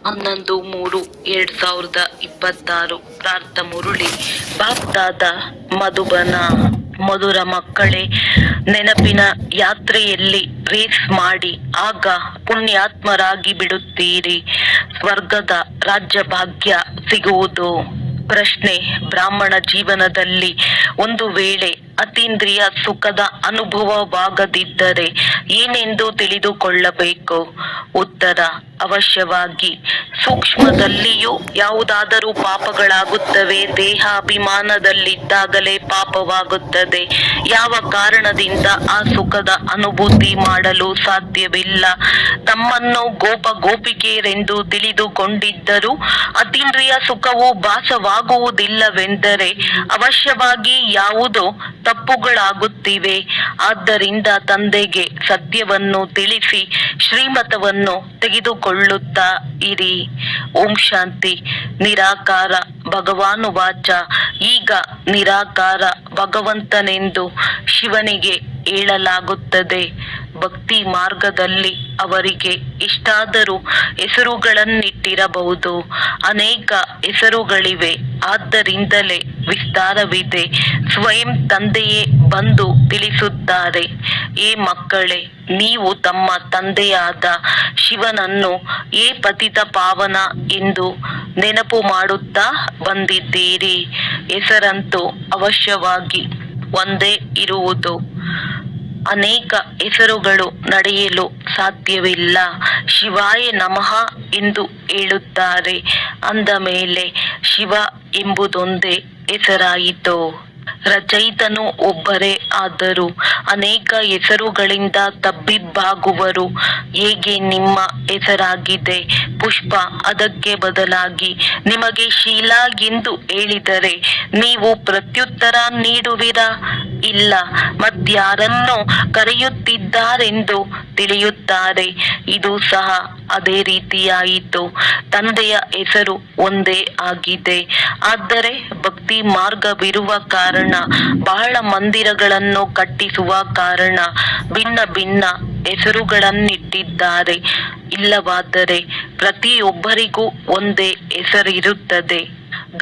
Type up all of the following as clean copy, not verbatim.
11/3/2026 ಪ್ರಾರ್ಥ ಮುರುಳಿ ಬಾಗ್ದಾದ ಮಧುಬನ. ಮಧುರ ಮಕ್ಕಳೇ, ನೆನಪಿನ ಯಾತ್ರೆಯಲ್ಲಿ ರೇಸ್ ಮಾಡಿ ಆಗ ಪುಣ್ಯಾತ್ಮರಾಗಿ ಬಿಡುತ್ತೀರಿ. ಸ್ವರ್ಗದ ರಾಜ್ಯ ಭಾಗ್ಯ ಸಿಗುವುದು. ಪ್ರಶ್ನೆ: ಬ್ರಾಹ್ಮಣ ಜೀವನದಲ್ಲಿ ಒಂದು ವೇಳೆ ಅತೀಂದ್ರಿಯ ಸುಖದ ಅನುಭವವಾಗದಿದ್ದರೆ ಏನೆಂದು ತಿಳಿದುಕೊಳ್ಳಬೇಕು? ಉತ್ತರ: ಅವಶ್ಯವಾಗಿ ಸೂಕ್ಷ್ಮದಲ್ಲಿಯೂ ಯಾವುದಾದರೂ ಪಾಪಗಳಾಗುತ್ತವೆ. ದೇಹಾಭಿಮಾನದಲ್ಲಿದ್ದಾಗಲೇ ಪಾಪವಾಗುತ್ತದೆ. ಯಾವ ಕಾರಣದಿಂದ ಆ ಸುಖದ ಅನುಭೂತಿ ಮಾಡಲು ಸಾಧ್ಯವಿಲ್ಲ. ತಮ್ಮನ್ನು ಗೋಪ ಗೋಪಿಕೆಯರೆಂದು ತಿಳಿದುಕೊಂಡಿದ್ದರೂ ಅತೀಂದ್ರಿಯ ಸುಖವು ಭಾಸವಾಗುವುದಿಲ್ಲವೆಂದರೆ ಅವಶ್ಯವಾಗಿ ಯಾವುದೋ ತಪ್ಪುಗಳಾಗುತ್ತಿವೆ. ಆದ್ದರಿಂದ ತಂದೆಗೆ ಸತ್ಯವನ್ನು ತಿಳಿಸಿ ಶ್ರೀಮತವನ್ನು ತೆಗೆದುಕೊಳ್ಳುತ್ತಾ ಇರಿ. ಓಂ ಶಾಂತಿ. ನಿರಾಕಾರ ಭಗವಾನುವಾಚ. ಈಗ ನಿರಾಕಾರ ಭಗವಂತನೆಂದು ಶಿವನಿಗೆ ಹೇಳಲಾಗುತ್ತದೆ. ಭಕ್ತಿ ಮಾರ್ಗದಲ್ಲಿ ಅವರಿಗೆ ಇಷ್ಟಾದರೂ ಹೆಸರುಗಳನ್ನಿಟ್ಟಿರಬಹುದು. ಅನೇಕ ಹೆಸರುಗಳಿವೆ, ಆದ್ದರಿಂದಲೇ ವಿಸ್ತಾರವಿದೆ. ಸ್ವಯಂ ತಂದೆಯೇ ಬಂದು ತಿಳಿಸುತ್ತಾರೆ. ಏ ಮಕ್ಕಳೇ, ನೀವು ತಮ್ಮ ತಂದೆಯಾದ ಶಿವನನ್ನು ಏ ಪತಿತ ಪಾವನ ಎಂದು ನೆನಪು ಮಾಡುತ್ತಾ ಬಂದಿದ್ದೀರಿ. ಹೆಸರಂತೂ ಅವಶ್ಯವಾಗಿ ಒಂದೇ ಇರುವುದು. ಅನೇಕ ಹೆಸರುಗಳು ನಡೆಯಲು ಸಾಧ್ಯವಿಲ್ಲ. ಶಿವಾಯ ನಮಃ ಎಂದು ಹೇಳುತ್ತಾರೆ. ಅಂದ ಮೇಲೆ ಶಿವ ಎಂಬುದೊಂದೇ ಹೆಸರಾಯಿತು. ರಚಯಿತನು ಒಬ್ಬರೇ ಆದರೂ ಅನೇಕ ಹೆಸರುಗಳಿಂದ ತಬ್ಬಿಬ್ಬಾಗುವರು. ಹೇಗೆ ನಿಮ್ಮ ಹೆಸರಾಗಿದೆ ಪುಷ್ಪ, ಅದಕ್ಕೆ ಬದಲಾಗಿ ನಿಮಗೆ ಶೀಲಾ ಎಂದು ಹೇಳಿದರೆ ನೀವು ಪ್ರತ್ಯುತ್ತರ ನೀಡುವಿರಾ? ಇಲ್ಲ. ಮತ್ಯಾರನ್ನೋ ಕರೆಯುತ್ತಿದ್ದಾರೆಂದು ತಿಳಿಯುತ್ತಾರೆ. ಇದು ಸಹ ಅದೇ ರೀತಿಯಾಯಿತು. ತಂದೆಯ ಹೆಸರು ಒಂದೇ ಆಗಿದೆ. ಆದರೆ ಭಕ್ತಿ ಮಾರ್ಗವಿರುವ ಕಾರಣ, ಬಹಳ ಮಂದಿರಗಳನ್ನು ಕಟ್ಟಿಸುವ ಕಾರಣ ಭಿನ್ನ ಭಿನ್ನ ಹೆಸರುಗಳನ್ನಿಟ್ಟಿದ್ದಾರೆ. ಇಲ್ಲವಾದರೆ ಪ್ರತಿಯೊಬ್ಬರಿಗೂ ಒಂದೇ ಹೆಸರಿರುತ್ತದೆ.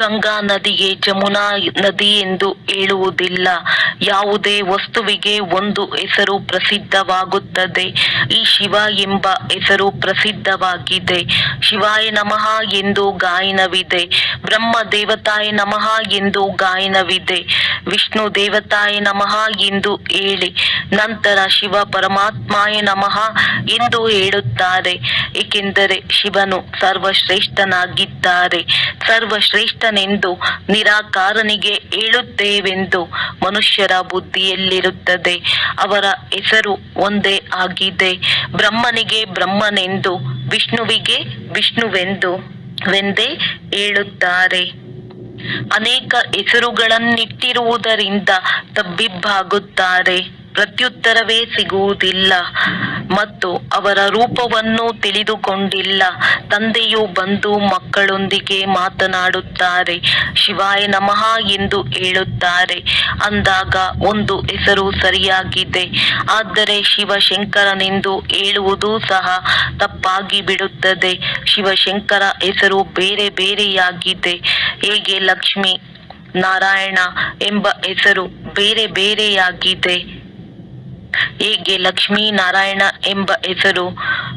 ಗಂಗಾ ನದಿಗೆ ಜಮುನಾ ನದಿ ಎಂದು ಹೇಳುವುದಿಲ್ಲ. ಯಾವುದೇ ವಸ್ತುವಿಗೆ ಒಂದು ಹೆಸರು ಪ್ರಸಿದ್ಧವಾಗುತ್ತದೆ. ಈ ಶಿವ ಎಂಬ ಹೆಸರು ಪ್ರಸಿದ್ಧವಾಗಿದೆ. ಶಿವಾಯ ನಮಃ ಎಂದು ಗಾಯನವಿದೆ. ಬ್ರಹ್ಮ ದೇವತಾಯ ನಮಃ ಎಂದು ಗಾಯನವಿದೆ. ವಿಷ್ಣು ದೇವತಾಯ ನಮಃ ಎಂದು ಹೇಳಿ ನಂತರ ಶಿವ ಪರಮಾತ್ಮಾಯ ನಮಃ ಎಂದು ಹೇಳುತ್ತಾರೆ. ಏಕೆಂದರೆ ಶಿವನು ಸರ್ವಶ್ರೇಷ್ಠನಾಗಿದ್ದಾರೆ. ಸರ್ವಶ್ರೇಷ್ಠನೆಂದು ನಿರಾಕಾರನಿಗೆ ಹೇಳುತ್ತೇವೆಂದು ಮನುಷ್ಯರ ಬುದ್ಧಿಯಲ್ಲಿರುತ್ತದೆ. ಅವರ ಹೆಸರು ಒಂದೇ ಆಗಿದೆ. ಬ್ರಹ್ಮನಿಗೆ ಬ್ರಹ್ಮನೆಂದು, ವಿಷ್ಣುವಿಗೆ ವಿಷ್ಣುವೆಂದೇ ಹೇಳುತ್ತಾರೆ. ಅನೇಕ ಹೆಸರುಗಳನ್ನಿಟ್ಟಿರುವುದರಿಂದ ತಬ್ಬಿಬ್ಬಾಗುತ್ತಾರೆ. ಪ್ರತ್ಯುತ್ತರವೇ ಸಿಗುವುದಿಲ್ಲ ಮತ್ತು ಅವರ ರೂಪವನ್ನು ತಿಳಿದುಕೊಂಡಿಲ್ಲ. ತಂದೆಯು ಬಂದು ಮಕ್ಕಳೊಂದಿಗೆ ಮಾತನಾಡುತ್ತಾರೆ. ಶಿವಾಯ ನಮಃ ಎಂದು ಹೇಳುತ್ತಾರೆ. ಅಂದಾಗ ಒಂದು ಹೆಸರು ಸರಿಯಾಗಿದೆ. ಆದರೆ ಶಿವಶಂಕರನೆಂದು ಹೇಳುವುದು ಸಹ ತಪ್ಪಾಗಿ ಬಿಡುತ್ತದೆ. ಶಿವಶಂಕರ ಹೆಸರು ಬೇರೆ ಬೇರೆಯಾಗಿದೆ. ಹೇಗೆ ಲಕ್ಷ್ಮೀ ನಾರಾಯಣ ಎಂಬ ಹೆಸರು ಬೇರೆ ಬೇರೆಯಾಗಿದೆ. ಹೇಗೆ ಲಕ್ಷ್ಮೀನಾರಾಯಣ ಎಂಬ ಹೆಸರು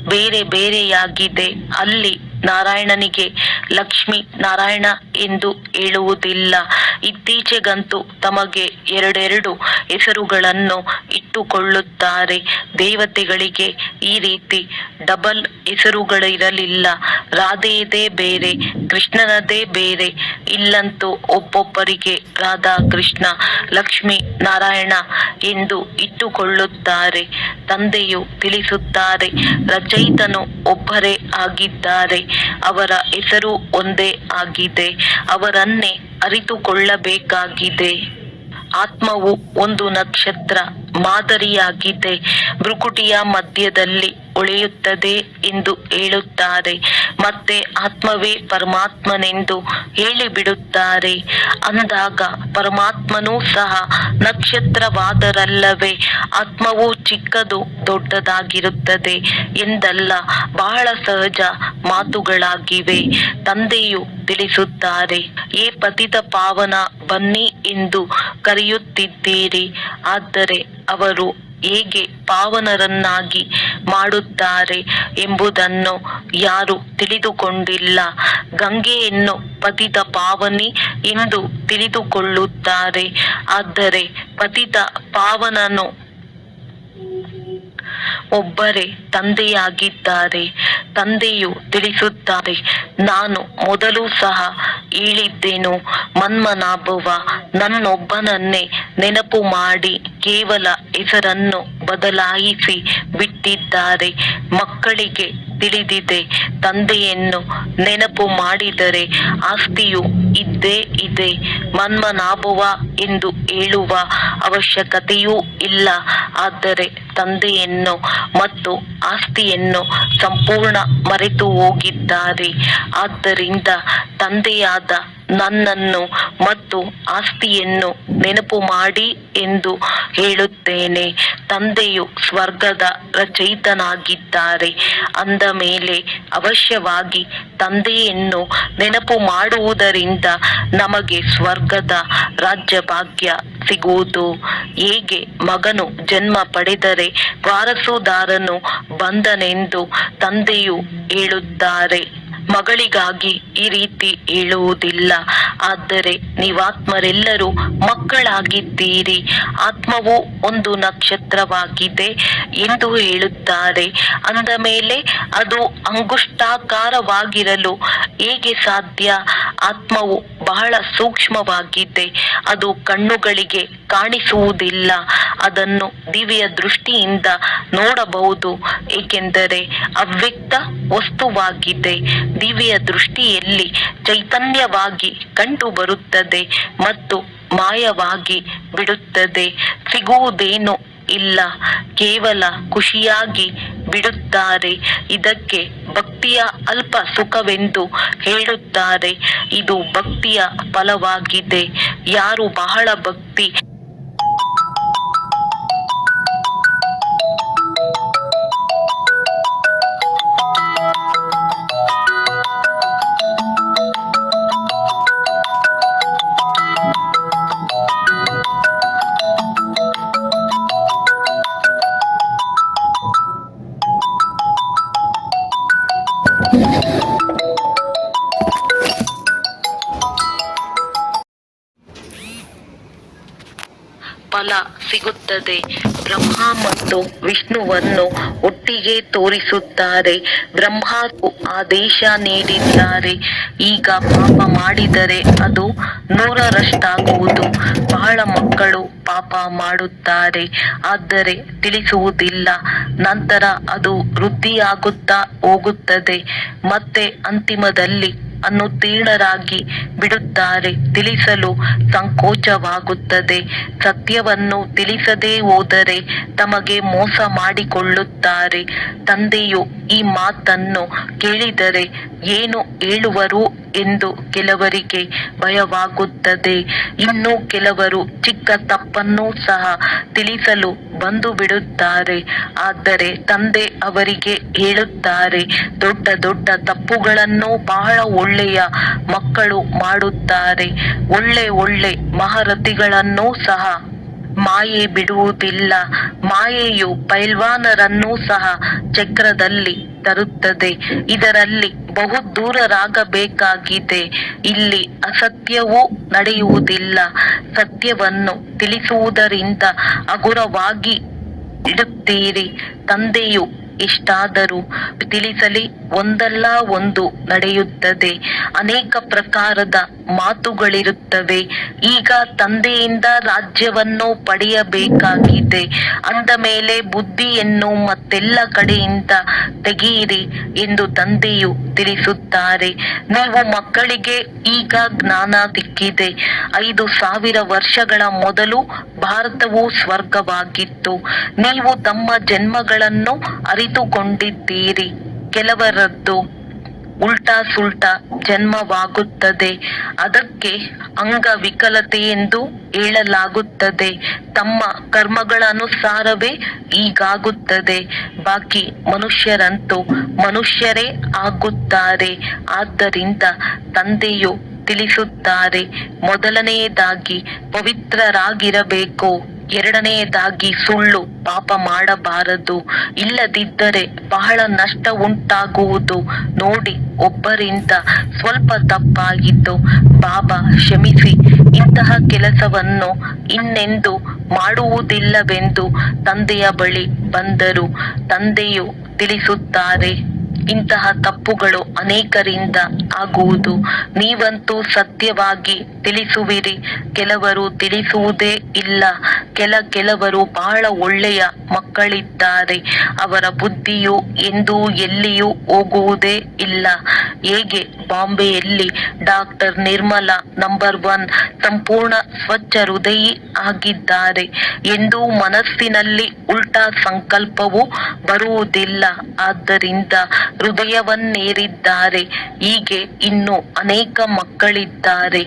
ಬೇರೆ ಬೇರೆಯಾಗಿದೆ. ಅಲ್ಲಿ ನಾರಾಯಣನಿಗೆ ಲಕ್ಷ್ಮೀ ನಾರಾಯಣ ಎಂದು ಹೇಳುವುದಿಲ್ಲ. ಇತ್ತೀಚೆಗಂತೂ ತಮಗೆ ಎರಡೆರಡು ಹೆಸರುಗಳನ್ನು ಇಟ್ಟುಕೊಳ್ಳುತ್ತಾರೆ. ದೇವತೆಗಳಿಗೆ ಈ ರೀತಿ ಡಬಲ್ ಹೆಸರುಗಳಿರಲಿಲ್ಲ. ರಾಧೆಯದೇ ಬೇರೆ, ಕೃಷ್ಣನದೇ ಬೇರೆ. ಇಲ್ಲಂತೂ ಒಬ್ಬೊಬ್ಬರಿಗೆ ರಾಧಾ ಕೃಷ್ಣ, ಲಕ್ಷ್ಮೀ ನಾರಾಯಣ ಎಂದು ಇಟ್ಟುಕೊಳ್ಳುತ್ತಾರೆ. ತಂದೆಯು ತಿಳಿಸುತ್ತಾರೆ, ರಚಯಿತನು ಒಬ್ಬರೇ ಆಗಿದ್ದಾರೆ. ಅವರ ಹೆಸರು ಒಂದೇ ಆಗಿದೆ. ಅವರನ್ನೇ ಅರಿತುಕೊಳ್ಳಬೇಕಾಗಿದೆ. ಆತ್ಮವು ಒಂದು ನಕ್ಷತ್ರ. ಮಾದರಿಯಾಗಿದೆ, ಭ್ರುಕುಟಿಯ ಮಧ್ಯದಲ್ಲಿ ಉಳಿಯುತ್ತದೆ ಎಂದು ಹೇಳುತ್ತಾರೆ. ಮತ್ತೆ ಆತ್ಮವೇ ಪರಮಾತ್ಮನೆಂದು ಹೇಳಿಬಿಡುತ್ತಾರೆ. ಅಂದಾಗ ಪರಮಾತ್ಮನೂ ಸಹ ನಕ್ಷತ್ರವಾದರಲ್ಲವೇ? ಆತ್ಮವು ಚಿಕ್ಕದು ದೊಡ್ಡದಾಗಿರುತ್ತದೆ ಎಂದಲ್ಲ, ಬಹಳ ಸಹಜ ಮಾತುಗಳಾಗಿವೆ. ತಂದೆಯು ತಿಳಿಸುತ್ತಾರೆ, ಏ ಪತಿತ ಪಾವನ ಬನ್ನಿ ಎಂದು ಕರೆಯುತ್ತಿದ್ದೀರಿ. ಆದರೆ ಅವರು ಹೇಗೆ ಪಾವನರನ್ನಾಗಿ ಮಾಡುತ್ತಾರೆ ಎಂಬುದನ್ನು ಯಾರು ತಿಳಿದುಕೊಂಡಿಲ್ಲ. ಗಂಗೆಯನ್ನು ಪತಿತ ಪಾವನಿ ಎಂದು ತಿಳಿದುಕೊಳ್ಳುತ್ತಾರೆ. ಆದರೆ ಪತಿತ ಪಾವನನು ಒಬ್ಬರೇ ತಂದೆಯಾಗಿದ್ದಾರೆ. ತಂದೆಯು ತಿಳಿಸುತ್ತಾರೆ, ನಾನು ಮೊದಲು ಸಹ ಹೇಳಿದ್ದೆನು, ಮನ್ಮನಾಭವ ನನ್ನೊಬ್ಬನನ್ನೇ ನೆನಪು ಮಾಡಿ ಕೇವಲ ಹೆಸರನ್ನು ಬದಲಾಯಿಸಿ ಬಿಟ್ಟಿದ್ದಾರೆ. ಮಕ್ಕಳಿಗೆ ತಿಳಿದಿದೆ, ತಂದೆಯನ್ನು ನೆನಪು ಮಾಡಿದರೆ ಆಸ್ತಿಯು ಇದ್ದೇ ಇದೆ. ಮನ್ಮನಾಭವ ಎಂದು ಹೇಳುವ ಅವಶ್ಯಕತೆಯೂ ಇಲ್ಲ. ಆದರೆ ತಂದೆಯನ್ನು ಮತ್ತು ಆಸ್ತಿಯನ್ನು ಸಂಪೂರ್ಣ ಮರೆತು ಹೋಗಿದ್ದಾರೆ. ಆದ್ದರಿಂದ ತಂದೆಯಾದ ನನ್ನನ್ನು ಮತ್ತು ಆಸ್ತಿಯನ್ನು ನೆನಪು ಮಾಡಿ ಎಂದು ಹೇಳುತ್ತೇನೆ. ತಂದೆಯು ಸ್ವರ್ಗದ ರಚಯಿತನಾಗಿದ್ದಾರೆ ಅಂದ ಮೇಲೆ ಅವಶ್ಯವಾಗಿ ತಂದೆಯನ್ನು ನೆನಪು ಮಾಡುವುದರಿಂದ ನಮಗೆ ಸ್ವರ್ಗದ ರಾಜ್ಯಭಾಗ್ಯ ಸಿಗುವುದು. ಹೇಗೆ ಮಗನು ಜನ್ಮ ಪಡೆದರೆ ವಾರಸುದಾರನು ಬಂದನೆಂದು ತಂದೆಯು ಹೇಳುತ್ತಾರೆ, ಮಗಳಿಗಾಗಿ ಈ ರೀತಿ ಹೇಳುವುದಿಲ್ಲ. ಆದರೆ ನೀವಾತ್ಮರೆಲ್ಲರೂ ಮಕ್ಕಳಾಗಿದ್ದೀರಿ. ಆತ್ಮವು ಒಂದು ನಕ್ಷತ್ರವಾಗಿದೆ ಎಂದು ಹೇಳುತ್ತಾರೆ. ಅಂದ ಮೇಲೆ ಅದು ಅಂಗುಷ್ಟಾಕಾರವಾಗಿರಲು ಹೇಗೆ ಸಾಧ್ಯ? ಆತ್ಮವು ಬಹಳ ಸೂಕ್ಷ್ಮವಾಗಿದೆ. ಅದು ಕಣ್ಣುಗಳಿಗೆ ಕಾಣಿಸುವುದಿಲ್ಲ. ಅದನ್ನು ದಿವ್ಯ ದೃಷ್ಟಿಯಿಂದ ನೋಡಬಹುದು, ಏಕೆಂದರೆ ಅವ್ಯಕ್ತ ವಸ್ತುವಾಗಿದೆ. ದಿವ್ಯ ದೃಷ್ಟಿಯಲ್ಲಿ ಚೈತನ್ಯವಾಗಿ ಕಂಡು ಬರುತ್ತದೆ ಮತ್ತು ಮಾಯವಾಗಿ ಬಿಡುತ್ತದೆ. ಸಿಗುವುದೇನೂ ಇಲ್ಲ, ಕೇವಲ ಖುಷಿಯಾಗಿ ಬಿಡುತ್ತಾರೆ. ಇದಕ್ಕೆ ಭಕ್ತಿಯ ಅಲ್ಪ ಸುಖವೆಂದು ಹೇಳುತ್ತಾರೆ. ಇದು ಭಕ್ತಿಯ ಫಲವಾಗಿದೆ. ಯಾರು ಬಹಳ ಭಕ್ತಿ ಫಲ ಸಿಗುತ್ತದೆ. ಬ್ರಹ್ಮ ಮತ್ತು ವಿಷ್ಣುವನ್ನು ಒಟ್ಟಿಗೆ ತೋರಿಸುತ್ತಾರೆ. ಬ್ರಹ್ಮಗೂ ಆದೇಶ ನೀಡಿದ್ದಾರೆ, ಈಗ ಪಾಪ ಮಾಡಿದರೆ ಅದು 100ರಷ್ಟಾಗುವುದು. ಬಹಳ ಮಕ್ಕಳು ಪಾಪ ಮಾಡುತ್ತಾರೆ, ಆದರೆ ತಿಳಿಸುವುದಿಲ್ಲ. ನಂತರ ಅದು ವೃದ್ಧಿಯಾಗುತ್ತಾ ಹೋಗುತ್ತದೆ. ಮತ್ತೆ ಅಂತಿಮದಲ್ಲಿ ಅನುತ್ತೀರ್ಣರಾಗಿ ಬಿಡುತ್ತಾರೆ. ತಿಳಿಸಲು ಸಂಕೋಚವಾಗುತ್ತದೆ. ಸತ್ಯವನ್ನು ತಿಳಿಸದೇ ಹೋದರೆ ತಮಗೆ ಮೋಸ ಮಾಡಿಕೊಳ್ಳುತ್ತಾರೆ. ತಂದೆಯು ಈ ಮಾತನ್ನು ಕೇಳಿದರೆ ಏನು ಹೇಳುವರು ಎಂದು ಕೆಲವರಿಗೆ ಭಯವಾಗುತ್ತದೆ. ಇನ್ನು ಕೆಲವರು ಚಿಕ್ಕ ತಪ್ಪನ್ನು ಸಹ ತಿಳಿಸಲು ಬಂದು ಬಿಡುತ್ತಾರೆ. ಆದರೆ ತಂದೆ ಅವರಿಗೆ ಹೇಳುತ್ತಾರೆ, ದೊಡ್ಡ ದೊಡ್ಡ ತಪ್ಪುಗಳನ್ನು ಬಹಳ ಒಳ್ಳೆಯ ಮಕ್ಕಳು ಮಾಡುತ್ತಾರೆ. ಒಳ್ಳೆ ಮಹಾರಥಿಗಳನ್ನೂ ಸಹ ಮಾಯೆ ಬಿಡುವುದಿಲ್ಲ. ಮಾಯೆಯು ಪೈಲ್ವಾನರನ್ನೂ ಸಹ ಚಕ್ರದಲ್ಲಿ ತರುತ್ತದೆ. ಇದರಲ್ಲಿ ಬಹು ದೂರರಾಗಬೇಕಾಗಿದೆ. ಇಲ್ಲಿ ಅಸತ್ಯವೂ ನಡೆಯುವುದಿಲ್ಲ. ಸತ್ಯವನ್ನು ತಿಳಿಸುವುದರಿಂದ ಹಗುರವಾಗಿ ಇಡುತ್ತೀರಿ. ತಂದೆಯು ಎಷ್ಟಾದರೂ ತಿಳಿಸಲಿ ಒಂದಲ್ಲ ಒಂದು ನಡೆಯುತ್ತದೆ. ಅನೇಕ ಪ್ರಕಾರದ ಮಾತುಗಳಿರುತ್ತವೆ. ಈಗ ತಂದೆಯಿಂದ ರಾಜ್ಯವನ್ನು ಪಡೆಯಬೇಕಾಗಿದೆ ಅಂದ ಮೇಲೆ ಬುದ್ಧಿಯನ್ನು ಮತ್ತೆಲ್ಲ ಕಡೆಯಿಂದ ತೆಗೆಯಿರಿ ಎಂದು ತಂದೆಯು ತಿಳಿಸುತ್ತಾರೆ. ನೀವು ಮಕ್ಕಳಿಗೆ ಈಗ ಜ್ಞಾನ ಸಿಕ್ಕಿದೆ. 5,000 ವರ್ಷಗಳ ಮೊದಲು ಭಾರತವು ಸ್ವರ್ಗವಾಗಿತ್ತು. ನೀವು ತಮ್ಮ ಜನ್ಮಗಳನ್ನು ಅರಿತುಕೊಂಡಿದ್ದೀರಿ. ಕೆಲವರದ್ದು ಉಲ್ಟಾ ಸುಲ್ಟಾ ಜನ್ಮವಾಗುತ್ತದೆ. ಅದಕ್ಕೆ ಅಂಗವಿಕಲತೆ ಎಂದು ಹೇಳಲಾಗುತ್ತದೆ. ತಮ್ಮ ಕರ್ಮಗಳ ಅನುಸಾರವೇ ಹೀಗಾಗುತ್ತದೆ. ಬಾಕಿ ಮನುಷ್ಯರಂತೂ ಮನುಷ್ಯರೇ ಆಗುತ್ತಾರೆ. ಆದ್ದರಿಂದ ತಂದೆಯು ತಿಳಿಸುತ್ತಾರೆ, ಮೊದಲನೆಯದಾಗಿ ಪವಿತ್ರರಾಗಿರಬೇಕು, ಎರಡನೆಯದಾಗಿ ಸುಳ್ಳು ಪಾಪ ಮಾಡಬಾರದು, ಇಲ್ಲದಿದ್ದರೆ ಬಹಳ ನಷ್ಟ ಉಂಟಾಗುವುದು. ನೋಡಿ, ಒಬ್ಬರಿಂದ ಸ್ವಲ್ಪ ತಪ್ಪಾಗಿತ್ತು, ಬಾಬಾ ಕ್ಷಮಿಸಿ, ಇಂತಹ ಕೆಲಸವನ್ನು ಇನ್ನೆಂದು ಮಾಡುವುದಿಲ್ಲವೆಂದು ತಂದೆಯ ಬಳಿ ಬಂದರು. ತಂದೆಯು ತಿಳಿಸುತ್ತಾರೆ, ಇಂತಹ ತಪ್ಪುಗಳು ಅನೇಕರಿಂದ ಆಗುವುದು. ನೀವಂತೂ ಸತ್ಯವಾಗಿ ತಿಳಿಸುವಿರಿ. ಕೆಲವರು ತಿಳಿಸುವುದೇ ಇಲ್ಲ. ಕೆಲವರು ಬಹಳ ಒಳ್ಳೆಯ ಮಕ್ಕಳಿದ್ದಾರೆ. ಅವರ ಬುದ್ಧಿಯು ಎಂದೂ ಎಲ್ಲಿಯೂ ಹೋಗುವುದೇ ಇಲ್ಲ. ಹೇಗೆ ಬಾಂಬೆಯಲ್ಲಿ ಡಾಕ್ಟರ್ ನಿರ್ಮಲಾ ನಂಬರ್ 1 ಸಂಪೂರ್ಣ ಸ್ವಚ್ಛ ಹೃದಯಿ ಆಗಿದ್ದಾರೆ ಎಂದು ಮನಸ್ಸಿನಲ್ಲಿ ಉಲ್ಟಾ ಸಂಕಲ್ಪವು ಬರುವುದಿಲ್ಲ. ಆದ್ದರಿಂದ ಹೃದಯವನ್ನೇರಿದ್ದಾರೆ. ಹೀಗೆ ಇನ್ನು ಅನೇಕ ಮಕ್ಕಳಿದ್ದಾರೆ.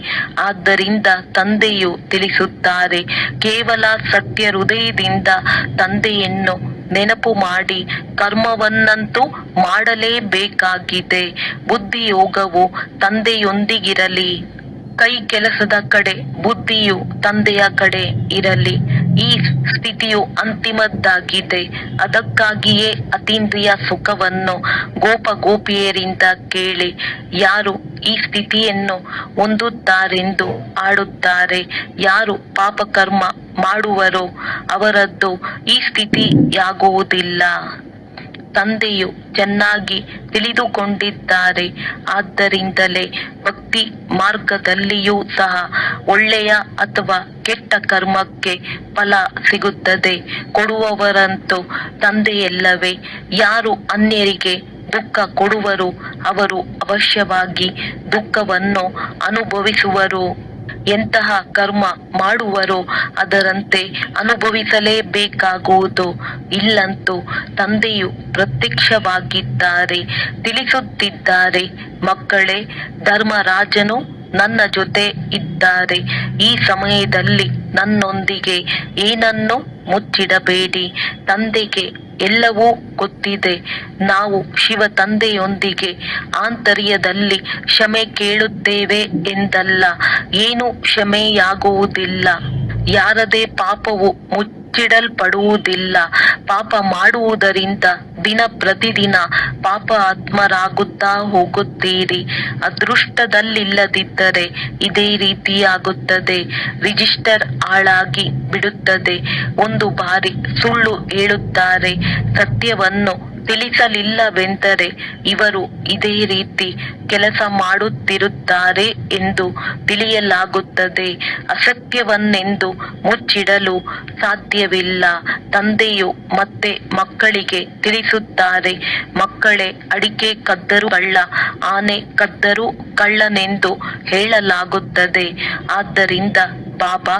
ಆದ್ದರಿಂದ ತಂದೆಯು ತಿಳಿಸುತ್ತಾರೆ, ಕೇವಲ ಸತ್ಯ ಹೃದಯದಿಂದ ತಂದೆಯನ್ನು ನೆನಪು ಮಾಡಿ ಕರ್ಮವನ್ನಂತೂ ಮಾಡಲೇಬೇಕಾಗಿದೆ. ಬುದ್ಧಿಯೋಗವು ತಂದೆಯೊಂದಿಗಿರಲಿ. ಕೈ ಕೆಲಸದ ಕಡೆ ಬುದ್ಧಿಯು ತಂದೆಯ ಕಡೆ ಇರಲಿ. ಈ ಸ್ಥಿತಿಯು ಅಂತಿಮದ್ದಾಗಿದೆ. ಅದಕ್ಕಾಗಿಯೇ ಅತೀಂದ್ರಿಯ ಸುಖವನ್ನು ಗೋಪಿಯರಿಂದ ಕೇಳಿ. ಯಾರು ಈ ಸ್ಥಿತಿಯನ್ನು ಹೊಂದುತ್ತಾರೆಂದು ಆಡುತ್ತಾರೆ, ಯಾರು ಪಾಪಕರ್ಮ ಮಾಡುವರೋ ಅವರದ್ದು ಈ ಸ್ಥಿತಿಯಾಗುವುದಿಲ್ಲ. ತಂದೆಯು ಚೆನ್ನಾಗಿ ತಿಳಿದುಕೊಂಡಿದ್ದಾರೆ. ಆದ್ದರಿಂದಲೇ ಭಕ್ತಿ ಮಾರ್ಗದಲ್ಲಿಯೂ ಸಹ ಒಳ್ಳೆಯ ಅಥವಾ ಕೆಟ್ಟ ಕರ್ಮಕ್ಕೆ ಫಲ ಸಿಗುತ್ತದೆ. ಕೊಡುವವರಂತೂ ತಂದೆಯಲ್ಲವೇ. ಯಾರು ಅನ್ಯರಿಗೆ ದುಃಖ ಕೊಡುವರು ಅವರು ಅವಶ್ಯವಾಗಿ ದುಃಖವನ್ನು ಅನುಭವಿಸುವರು. ಎಂತಹ ಕರ್ಮ ಮಾಡುವರೋ ಅದರಂತೆ ಅನುಭವಿಸಲೇಬೇಕಾಗುವುದು. ಇಲ್ಲಂತೂ ತಂದೆಯು ಪ್ರತ್ಯಕ್ಷವಾಗಿದ್ದಾರೆ, ತಿಳಿಸುತ್ತಿದ್ದಾರೆ, ಮಕ್ಕಳೇ, ಧರ್ಮರಾಜನು ನನ್ನ ಜೊತೆ ಇದ್ದಾರೆ. ಈ ಸಮಯದಲ್ಲಿ ನನ್ನೊಂದಿಗೆ ಏನನ್ನು ಮುಚ್ಚಿಡಬೇಡಿ. ತಂದೆಗೆ ಎಲ್ಲವೂ ಗೊತ್ತಿದೆ. ನಾವು ಶಿವ ತಂದೆಯೊಂದಿಗೆ ಆಂತರ್ಯದಲ್ಲಿ ಕ್ಷಮೆ ಕೇಳುತ್ತೇವೆ ಎಂದಲ್ಲ. ಏನು ಕ್ಷಮೆಯಾಗುವುದಿಲ್ಲ. ಯಾರದೇ ಪಾಪವು ಮುಚ್ಚಿಡಲ್ಪಡುವುದಿಲ್ಲ. ಪಾಪ ಮಾಡುವುದರಿಂದ ದಿನ ಪ್ರತಿದಿನ ಪಾಪ ಆತ್ಮರಾಗುತ್ತಾ ಹೋಗುತ್ತೀರಿ. ಅದೃಷ್ಟದಲ್ಲಿಲ್ಲದಿದ್ದರೆ ಇದೇ ರೀತಿಯಾಗುತ್ತದೆ. ರಿಜಿಸ್ಟರ್ ಹಾಳಾಗಿ ಬಿಡುತ್ತದೆ. ಒಂದು ಬಾರಿ ಸುಳ್ಳು ಹೇಳುತ್ತಾರೆ, ಸತ್ಯವನ್ನು ತಿಳಿಸಲಿಲ್ಲವೆಂದರೆ ಇವರು ಇದೇ ರೀತಿ ಕೆಲಸ ಮಾಡುತ್ತಿರುತ್ತಾರೆ ಎಂದು ತಿಳಿಯಲಾಗುತ್ತದೆ. ಅಸತ್ಯವನ್ನೆಂದು ಮುಚ್ಚಿಡಲು ಸಾಧ್ಯವಿಲ್ಲ. ತಂದೆಯು ಮತ್ತೆ ಮಕ್ಕಳಿಗೆ ತಿಳಿಸುತ್ತಾರೆ, ಮಕ್ಕಳೇ, ಅಡಿಕೆ ಕದ್ದರೂ ಕಳ್ಳ, ಆನೆ ಕದ್ದರೂ ಕಳ್ಳನೆಂದು ಹೇಳಲಾಗುತ್ತದೆ. ಆದ್ದರಿಂದ ಬಾಬಾ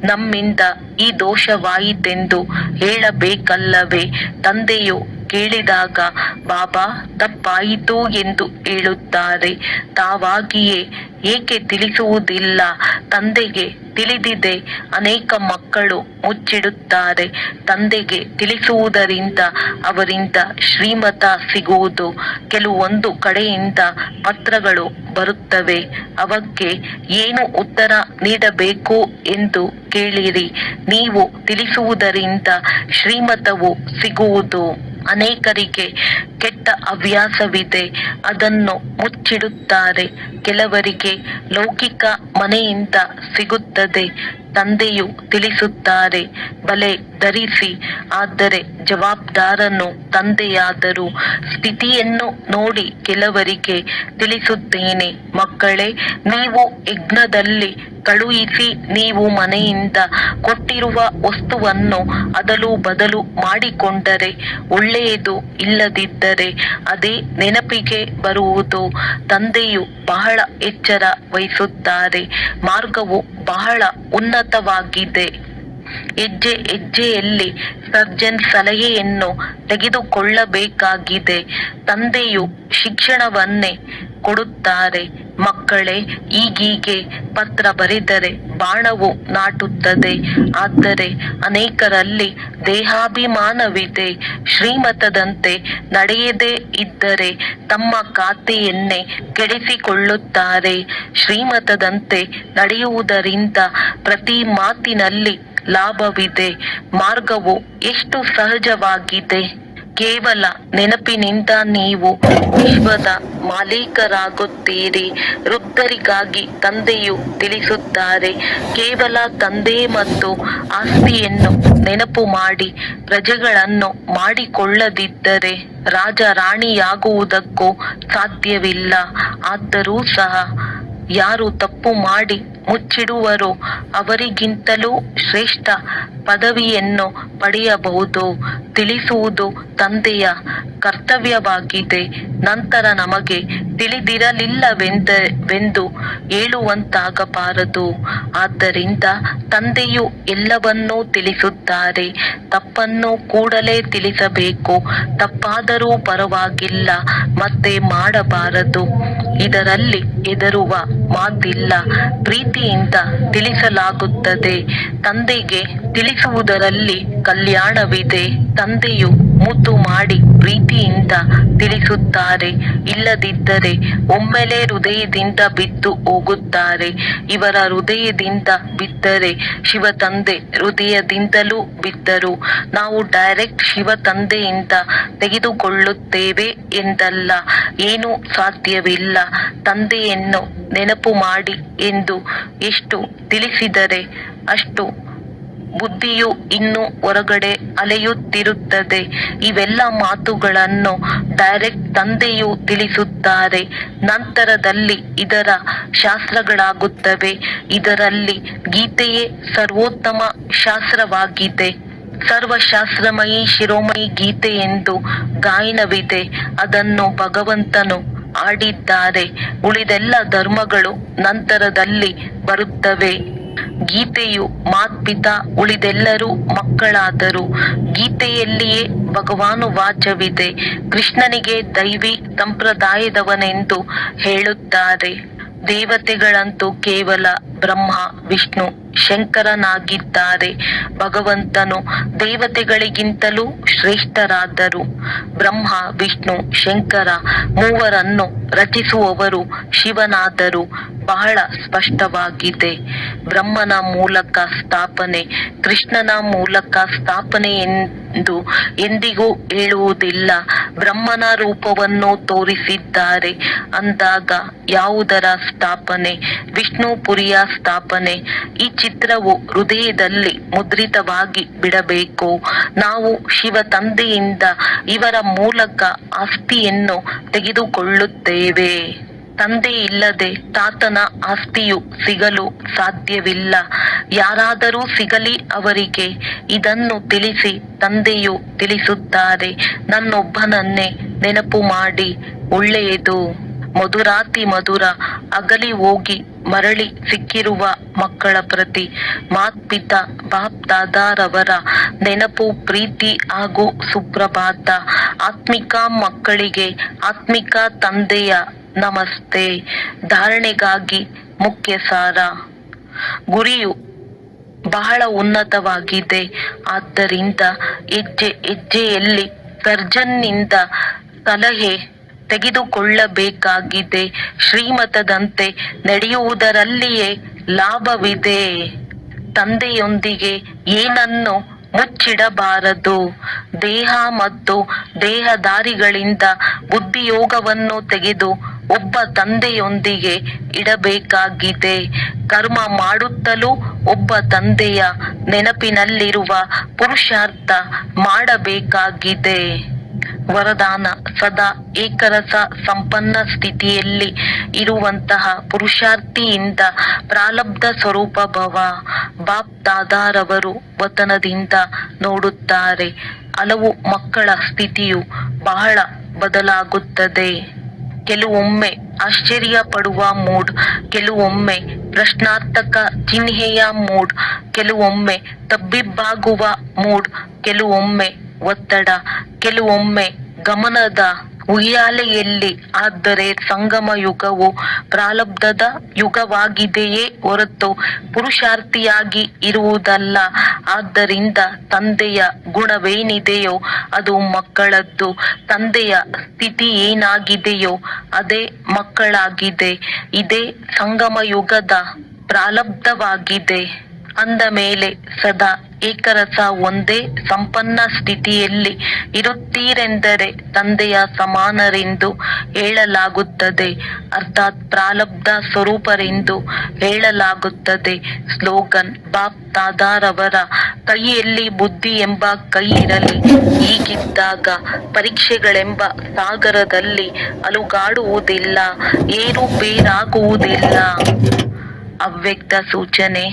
ನಮ್ಮಿಂದ ಈ ದೋಷವಾಯಿತೆಂದು ಹೇಳಬೇಕಲ್ಲವೇ? ತಂದೆಯು ಕೇಳಿದಾಗ ಬಾಬಾ ತಪ್ಪಾಯಿತು ಎಂದು ಹೇಳುತ್ತಾರೆ. ತಾವಾಗಿಯೇ ಏಕೆ ತಿಳಿಸುವುದಿಲ್ಲ? ತಂದೆಗೆ ತಿಳಿದಿದೆ. ಅನೇಕ ಮಕ್ಕಳು ಮುಚ್ಚಿಡುತ್ತಾರೆ. ತಂದೆಗೆ ತಿಳಿಸುವುದರಿಂದ ಅವರಿಂದ ಶ್ರೀಮತ ಸಿಗುವುದು. ಕೆಲವೊಂದು ಕಡೆಯಿಂದ ಪತ್ರಗಳು ಬರುತ್ತವೆ. ಅವಕ್ಕೆ ಏನು ಉತ್ತರ ನೀಡಬೇಕು ಎಂದು ಕೇಳಿರಿ. ನೀವು ತಿಳಿಸುವುದರಿಂದ ಶ್ರೀಮತವು ಸಿಗುವುದು. ಅನೇಕರಿಗೆ ಕೆಟ್ಟ ಹವ್ಯಾಸವಿದೆ, ಅದನ್ನು ಮುಚ್ಚಿಡುತ್ತಾರೆ. ಕೆಲವರಿಗೆ ಲೌಕಿಕ ಮನೆಯಿಂದ ಸಿಗುತ್ತದೆ, ತಂದೆಯು ತಿಳಿಸುತ್ತಾರೆ, ಬಲೆ ಧರಿಸಿ. ಆದರೆ ಜವಾಬ್ದಾರನು ತಂದೆಯಾದರೂ ಸ್ಥಿತಿಯನ್ನು ನೋಡಿ ಕೆಲವರಿಗೆ ತಿಳಿಸುತ್ತೇನೆ, ಮಕ್ಕಳೇ, ನೀವು ಯಜ್ಞದಲ್ಲಿ ಕಳುಹಿಸಿ ನೀವು ಮನೆಯಿಂದ ಕೊಟ್ಟಿರುವ ವಸ್ತುವನ್ನು ಅದಲು ಬದಲು ಮಾಡಿಕೊಂಡರೆ ಒಳ್ಳೆಯದು, ಇಲ್ಲದಿದ್ದರೆ ಅದೇ ನೆನಪಿಗೆ ಬರುವುದು. ತಂದೆಯು ಬಹಳ ಎಚ್ಚರ ವಹಿಸುತ್ತಾರೆ, ಮಾರ್ಗವು ಬಹಳ ಉನ್ನತವಾಗಿದೆ. ಹೆಜ್ಜೆ ಹೆಜ್ಜೆಯಲ್ಲಿ ಸರ್ಜನ್ ಸಲಹೆಯನ್ನು ತೆಗೆದುಕೊಳ್ಳಬೇಕಾಗಿದೆ. ತಂದೆಯು ಶಿಕ್ಷಣವನ್ನೇ ಕೊಡುತ್ತಾರೆ, ಮಕ್ಕಳೇ, ಈಗೀಗೆ ಪತ್ರ ಬರೆದರೆ ಬಾಣವು ನಾಟುತ್ತದೆ. ಆದರೆ ಅನೇಕರಲ್ಲಿ ದೇಹಾಭಿಮಾನವಿದೆ. ಶ್ರೀಮತದಂತೆ ನಡೆಯದೇ ಇದ್ದರೆ ತಮ್ಮ ಖಾತೆಯನ್ನೇ ಕೆಡಿಸಿಕೊಳ್ಳುತ್ತಾರೆ. ಶ್ರೀಮತದಂತೆ ನಡೆಯುವುದರಿಂದ ಪ್ರತಿ ಮಾತಿನಲ್ಲಿ ಲಾಭವಿದೆ. ಮಾರ್ಗವು ಎಷ್ಟು ಸಹಜವಾಗಿದೆ. ಕೇವಲ ನೆನಪಿನಿಂದ ನೀವು ವಿಶ್ವದ ಮಾಲೀಕರಾಗುತ್ತೀರಿ. ವೃದ್ಧರಿಗಾಗಿ ತಂದೆಯು ತಿಳಿಸುತ್ತಾರೆ, ಕೇವಲ ತಂದೆ ಮತ್ತು ಆಸ್ತಿಯನ್ನು ನೆನಪು ಮಾಡಿ ಪ್ರಜೆಗಳನ್ನು ಮಾಡಿಕೊಳ್ಳದಿದ್ದರೆ ರಾಜ ರಾಣಿಯಾಗುವುದಕ್ಕೂ ಸಾಧ್ಯವಿಲ್ಲ. ಆದರೂ ಸಹ ಯಾರು ತಪ್ಪು ಮಾಡಿ ಮುಚ್ಚಿಡುವರೋ ಅವರಿಗಿಂತಲೂ ಶ್ರೇಷ್ಠ ಪದವಿಯನ್ನು ಪಡೆಯಬಹುದು. ತಿಳಿಸುವುದು ತಂದೆಯ ಕರ್ತವ್ಯವಾಗಿದೆ. ನಂತರ ನಮಗೆ ತಿಳಿದಿರಲಿಲ್ಲವೆಂದು ಹೇಳುವಂತಾಗಬಾರದು. ಆದ್ದರಿಂದ ತಂದೆಯು ಎಲ್ಲವನ್ನೂ ತಿಳಿಸುತ್ತಾರೆ. ತಪ್ಪನ್ನು ಕೂಡಲೇ ತಿಳಿಸಬೇಕು. ತಪ್ಪಾದರೂ ಪರವಾಗಿಲ್ಲ, ಮತ್ತೆ ಮಾಡಬಾರದು. ಇದರಲ್ಲಿ ಹೆದರುವ ಮಾತಿಲ್ಲ. ಪ್ರೀತಿಯಿಂದ ತಿಳಿಸಲಾಗುತ್ತದೆ. ತಂದೆಗೆ ತಿಳಿಸುವುದರಲ್ಲಿ ಕಲ್ಯಾಣವಿದೆ. ತಂದೆಯು ಮುದ್ದು ಮಾಡಿ ಪ್ರೀತಿಯಿಂದ ತಿಳಿಸುತ್ತಾರೆ, ಇಲ್ಲದಿದ್ದರೆ ಒಮ್ಮೆಲೆ ಹೃದಯದಿಂದ ಬಿದ್ದು ಹೋಗುತ್ತಾರೆ. ಇವರ ಹೃದಯದಿಂದ ಬಿದ್ದರೆ ಶಿವ ತಂದೆ ಹೃದಯದಿಂದಲೂ ಬಿದ್ದರು. ನಾವು ಡೈರೆಕ್ಟ್ ಶಿವ ತಂದೆಯಿಂದ ತೆಗೆದುಕೊಳ್ಳುತ್ತೇವೆ ಎಂದಲ್ಲ, ಏನೂ ಸಾಧ್ಯವಿಲ್ಲ. ತಂದೆಯನ್ನು ನೆನಪು ಮಾಡಿ ಎಂದು ಎಷ್ಟು ತಿಳಿಸಿದರೆ ಅಷ್ಟು ಬುದ್ಧಿಯು ಇನ್ನೂ ಹೊರಗಡೆ ಅಲೆಯುತ್ತಿರುತ್ತದೆ. ಇವೆಲ್ಲ ಮಾತುಗಳನ್ನು ಡೈರೆಕ್ಟ್ ತಂದೆಯು ತಿಳಿಸುತ್ತಾರೆ. ನಂತರದಲ್ಲಿ ಇದರ ಶಾಸ್ತ್ರಗಳಾಗುತ್ತವೆ. ಇದರಲ್ಲಿ ಗೀತೆಯೇ ಸರ್ವೋತ್ತಮ ಶಾಸ್ತ್ರವಾಗಿದೆ. ಸರ್ವಶಾಸ್ತ್ರಮಯಿ ಶಿರೋಮಣಿ ಗೀತೆ ಎಂದು ಗಾಯನವಿದೆ. ಅದನ್ನು ಭಗವಂತನು ಆಡಿದ್ದಾರೆ. ಉಳಿದೆಲ್ಲ ಧರ್ಮಗಳು ನಂತರದಲ್ಲಿ ಬರುತ್ತವೆ. ಗೀತೆಯು ಮಾತ್ಪಿತಾ ಉಳಿದೆಲ್ಲರೂ ಮಕ್ಕಳಾದರು. ಗೀತೆಯಲ್ಲಿಯೇ ಭಗವಾನುವಾಚವಿದೆ. ಕೃಷ್ಣನಿಗೆ ದೈವಿ ಸಂಪ್ರದಾಯದವನೆಂದು ಹೇಳುತ್ತಾರೆ. ದೇವತೆಗಳಂತೂ ಕೇವಲ ಬ್ರಹ್ಮ, ವಿಷ್ಣು, ಶಂಕರನಾಗಿದ್ದಾರೆ. ಭಗವಂತನು ದೇವತೆಗಳಿಗಿಂತಲೂ ಶ್ರೇಷ್ಠರಾದರು. ಬ್ರಹ್ಮ, ವಿಷ್ಣು, ಶಂಕರ ಮೂವರನ್ನು ರಚಿಸುವವರು ಶಿವನಾದರು. ಬಹಳ ಸ್ಪಷ್ಟವಾಗಿದೆ. ಬ್ರಹ್ಮನ ಮೂಲಕ ಸ್ಥಾಪನೆ, ಕೃಷ್ಣನ ಮೂಲಕ ಸ್ಥಾಪನೆ ಎಂದು ಎಂದಿಗೂ ಹೇಳುವುದಿಲ್ಲ. ಬ್ರಹ್ಮನ ರೂಪವನ್ನು ತೋರಿಸಿದ್ದಾರೆ ಅಂದಾಗ ಯಾವುದರ ಸ್ಥಾಪನೆ? ವಿಷ್ಣುಪುರಿಯ ಸ್ಥಾಪನೆ. ಈ ಚಿತ್ರವು ಹೃದಯದಲ್ಲಿ ಮುದ್ರಿತವಾಗಿ ಬಿಡಬೇಕು. ನಾವು ಶಿವ ತಂದೆಯಿಂದ ಇವರ ಮೂಲಕ ಆಸ್ತಿಯನ್ನು ತೆಗೆದುಕೊಳ್ಳುತ್ತೇವೆ. ತಂದೆ ಇಲ್ಲದೆ ತಾತನ ಆಸ್ತಿಯು ಸಿಗಲು ಸಾಧ್ಯವಿಲ್ಲ. ಯಾರಾದರೂ ಸಿಗಲಿ ಅವರಿಗೆ ಇದನ್ನು ತಿಳಿಸಿ. ತಂದೆಯು ತಿಳಿಸುತ್ತಾರೆ, ನನ್ನೊಬ್ಬನನ್ನೇ ನೆನಪು ಮಾಡಿ, ಒಳ್ಳೆಯದು. ಮಧುರಾತಿ ಮಧುರ ಅಗಲಿ ಹೋಗಿ ಮರಳಿ ಸಿಕ್ಕಿರುವ ಮಕ್ಕಳ ಪ್ರತಿ ಮಾತ್ಪಿತಾ ಬಾಪ್ ದಾದಾರವರ ನೆನಪು, ಪ್ರೀತಿ ಹಾಗೂ ಸುಪ್ರಭಾತ. ಆತ್ಮಿಕ ಮಕ್ಕಳಿಗೆ ಆತ್ಮಿಕ ತಂದೆಯ ನಮಸ್ತೆ. ಧಾರಣೆಗಾಗಿ ಮುಖ್ಯ ಸಾರ. ಗುರಿಯು ಬಹಳ ಉನ್ನತವಾಗಿದೆ. ಆದ್ದರಿಂದ ಹೆಜ್ಜೆ ಹೆಜ್ಜೆಯಲ್ಲಿ ಸರ್ಜನ್ನಿಂದ ಸಲಹೆ ತೆಗೆದುಕೊಳ್ಳಬೇಕಾಗಿದೆ. ಶ್ರೀಮತದಂತೆ ನಡೆಯುವುದರಲ್ಲಿಯೇ ಲಾಭವಿದೆ. ತಂದೆಯೊಂದಿಗೆ ಏನನ್ನು ಮುಚ್ಚಿಡಬಾರದು. ದೇಹ ಮತ್ತು ದೇಹದಾರಿಗಳಿಂದ ಬುದ್ಧಿಯೋಗವನ್ನು ತೆಗೆದು ಒಬ್ಬ ತಂದೆಯೊಂದಿಗೆ ಇಡಬೇಕಾಗಿದೆ. ಕರ್ಮ ಮಾಡುತ್ತಲೂ ಒಬ್ಬ ತಂದೆಯ ನೆನಪಿನಲ್ಲಿರುವ ಪುರುಷಾರ್ಥ ಮಾಡಬೇಕಾಗಿದೆ. ವರದಾನ: ಸದಾ ಏಕರಸ ಸಂಪನ್ನ ಸ್ಥಿತಿಯಲ್ಲಿ ಇರುವಂತಹ ಪುರುಷಾರ್ಥಿಯಿಂದ ಪ್ರಾರಬ್ಧ ಸ್ವರೂಪ ಭವ. ಬಾಪ್ ದಾದಾರವರು ವತನದಿಂದ ನೋಡುತ್ತಾರೆ. ಹಲವು ಮಕ್ಕಳ ಸ್ಥಿತಿಯು ಬಹಳ ಬದಲಾಗುತ್ತದೆ. ಕೆಲವೊಮ್ಮೆ ಆಶ್ಚರ್ಯ ಪಡುವ ಮೂಡ್, ಕೆಲವೊಮ್ಮೆ ಪ್ರಶ್ನಾರ್ಥಕ ಚಿಹ್ನೆಯ ಮೂಡ್, ಕೆಲವೊಮ್ಮೆ ತಬ್ಬಿಬ್ಬಾಗುವ ಮೂಡ್, ಕೆಲವೊಮ್ಮೆ ಒತ್ತಡ, ಕೆಲವೊಮ್ಮೆ ಗಮನದ ಉಯ್ಯಾಲೆಯಲ್ಲಿ. ಆದರೆ ಸಂಗಮ ಯುಗವು ಪ್ರಾರಬ್ಧದ ಯುಗವಾಗಿದೆಯೇ ಹೊರತು ಪುರುಷಾರ್ಥಿಯಾಗಿ ಇರುವುದಲ್ಲ. ಆದ್ದರಿಂದ ತಂದೆಯ ಗುಣವೇನಿದೆಯೋ ಅದು ಮಕ್ಕಳದ್ದು, ತಂದೆಯ ಸ್ಥಿತಿ ಏನಾಗಿದೆಯೋ ಅದೇ ಮಕ್ಕಳಾಗಿದೆ. ಇದೇ ಸಂಗಮ ಯುಗದ ಪ್ರಾರಬ್ಧವಾಗಿದೆ. ಅಂದ ಮೇಲೆ ಸದಾ ಏಕರಸ ಒಂದೇ ಸಂಪನ್ನ ಸ್ಥಿತಿಯಲ್ಲಿ ಇರುತ್ತೀರೆಂದರೆ ತಂದೆಯ ಸಮಾನರೆಂದು ಹೇಳಲಾಗುತ್ತದೆ, ಅರ್ಥಾತ್ ಪ್ರಾರಬ್ಧ ಸ್ವರೂಪರೆಂದು ಹೇಳಲಾಗುತ್ತದೆ. ಸ್ಲೋಗನ್: ಬಾಪ್ ದಾದಾರವರ ಕೈಯಲ್ಲಿ ಬುದ್ಧಿ ಎಂಬ ಕೈ ಇರಲಿ. ಹೀಗಿದ್ದಾಗ ಪರೀಕ್ಷೆಗಳೆಂಬ ಸಾಗರದಲ್ಲಿ ಅಲುಗಾಡುವುದಿಲ್ಲ, ಏರುಪೇರಾಗುವುದಿಲ್ಲ. ಅವ್ಯಕ್ತ ಸೂಚನೆ: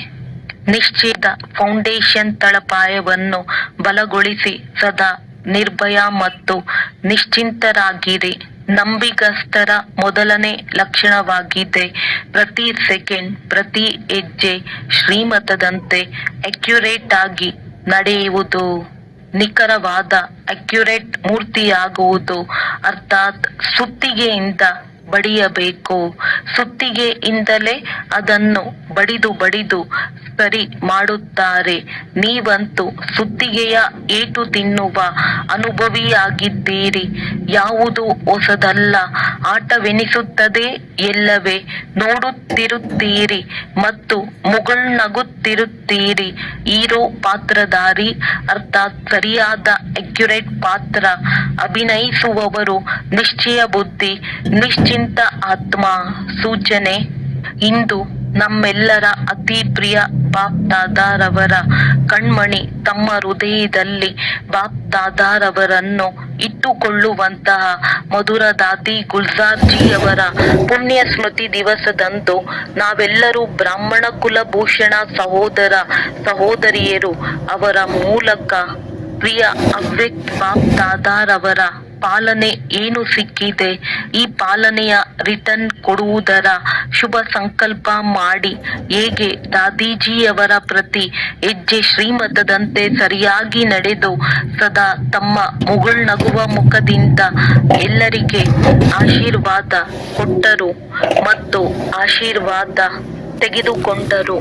ನಿಶ್ಚಯದ ಫೌಂಡೇಶನ್ ತಳಪಾಯವನ್ನು ಬಲಗೊಳಿಸಿ ಸದಾ ನಿರ್ಭಯ ಮತ್ತು ನಿಶ್ಚಿಂತರಾಗಿರಿ. ನಂಬಿಗಸ್ತರ ಮೊದಲನೇ ಲಕ್ಷಣವಾಗಿದೆ ಪ್ರತಿ ಸೆಕೆಂಡ್, ಪ್ರತಿ ಹೆಜ್ಜೆ ಶ್ರೀಮತದಂತೆ ಅಕ್ಯುರೇಟ್ ಆಗಿ ನಡೆಯುವುದು. ನಿಖರವಾದ ಅಕ್ಯುರೇಟ್ ಮೂರ್ತಿಯಾಗುವುದು, ಅರ್ಥಾತ್ ಸುತ್ತಿಗೆಯಿಂದ ಬಡಿಯಬೇಕು. ಸುತ್ತಿಗೆಯಿಂದಲೇ ಅದನ್ನು ಬಡಿದು ಸರಿ ಮಾಡುತ್ತಾರೆ. ನೀವಂತೂ ಸುತ್ತಿಗೆಯ ಏಟು ತಿನ್ನುವ ಅನುಭವಿಯಾಗಿದ್ದೀರಿ. ಯಾವುದು ಹೊಸದಲ್ಲ, ಆಟವೆನಿಸುತ್ತದೆ. ಎಲ್ಲವೇ ನೋಡುತ್ತಿರುತ್ತೀರಿ ಮತ್ತು ಮುಗುಳ್ನಗುತ್ತಿರುತ್ತೀರಿ. ಹೀರೋ ಪಾತ್ರಧಾರಿ, ಅರ್ಥಾತ್ ಸರಿಯಾದ ಅಕ್ಯುರೇಟ್ ಪಾತ್ರ ಅಭಿನಯಿಸುವವರು ನಿಶ್ಚಯ ಬುದ್ಧಿ, ನಿಶ್ಚಿಂತ ಆತ್ಮ. ಸೂಚನೆ: ಇಂದು ನಮ್ಮೆಲ್ಲರ ಅತಿ ಪ್ರಿಯ ಬಾಪ್ ದಾದಾರವರ ಕಣ್ಮಣಿ ತಮ್ಮ ಹೃದಯದಲ್ಲಿ ಬಾಪ್ ದಾದಾರವರನ್ನು ಇಟ್ಟುಕೊಳ್ಳುವಂತಹ ಮಧುರ ದಾದಿ ಗುಲ್ಜಾರ್ ಜಿಯವರ ಪುಣ್ಯ ಸ್ಮೃತಿ ದಿವಸದಂದು ನಾವೆಲ್ಲರೂ ಬ್ರಾಹ್ಮಣ ಕುಲಭೂಷಣ ಸಹೋದರ ಸಹೋದರಿಯರು ಅವರ ಮೂಲಕ ಪ್ರಿಯ ಅವ್ಯಕ್ತ ಬಾಪ್ ದಾದಾರವರ ಪಾಲನೆ ಏನು ಸಿಕ್ಕಿದೆ, ಈ ಪಾಲನೆಯ ರಿಟರ್ನ್ ಕೊಡುವುದರ ಶುಭ ಸಂಕಲ್ಪ ಮಾಡಿ ಹೇಗೆ ದಾದೀಜಿಯವರ ಪ್ರತಿ ಹೆಜ್ಜೆ ಶ್ರೀಮತದಂತೆ ಸರಿಯಾಗಿ ನಡೆದು ಸದಾ ತಮ್ಮ ಮುಗುಳ್ನಗುವ ಮುಖದಿಂದ ಎಲ್ಲರಿಗೆ ಆಶೀರ್ವಾದ ಕೊಟ್ಟರು ಮತ್ತು ಆಶೀರ್ವಾದ ತೆಗೆದುಕೊಂಡರು,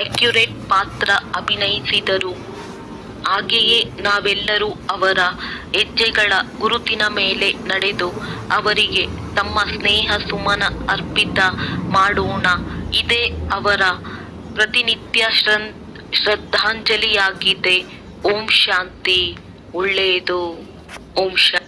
ಅಕ್ಯುರೇಟ್ ಪಾತ್ರ ಅಭಿನಯಿಸಿದರು. ಹಾಗೆಯೇ ನಾವೆಲ್ಲರೂ ಅವರ ಹೆಜ್ಜೆಗಳ ಗುರುತಿನ ಮೇಲೆ ನಡೆದು ಅವರಿಗೆ ತಮ್ಮ ಸ್ನೇಹ ಸುಮನ ಅರ್ಪಿತ ಮಾಡೋಣ. ಇದೇ ಅವರ ಪ್ರತಿನಿತ್ಯ ಶ್ರದ್ಧಾಂಜಲಿಯಾಗಿದೆ. ಓಂ ಶಾಂತಿ. ಒಳ್ಳೆಯದು. ಓಂ ಶಾಂತಿ.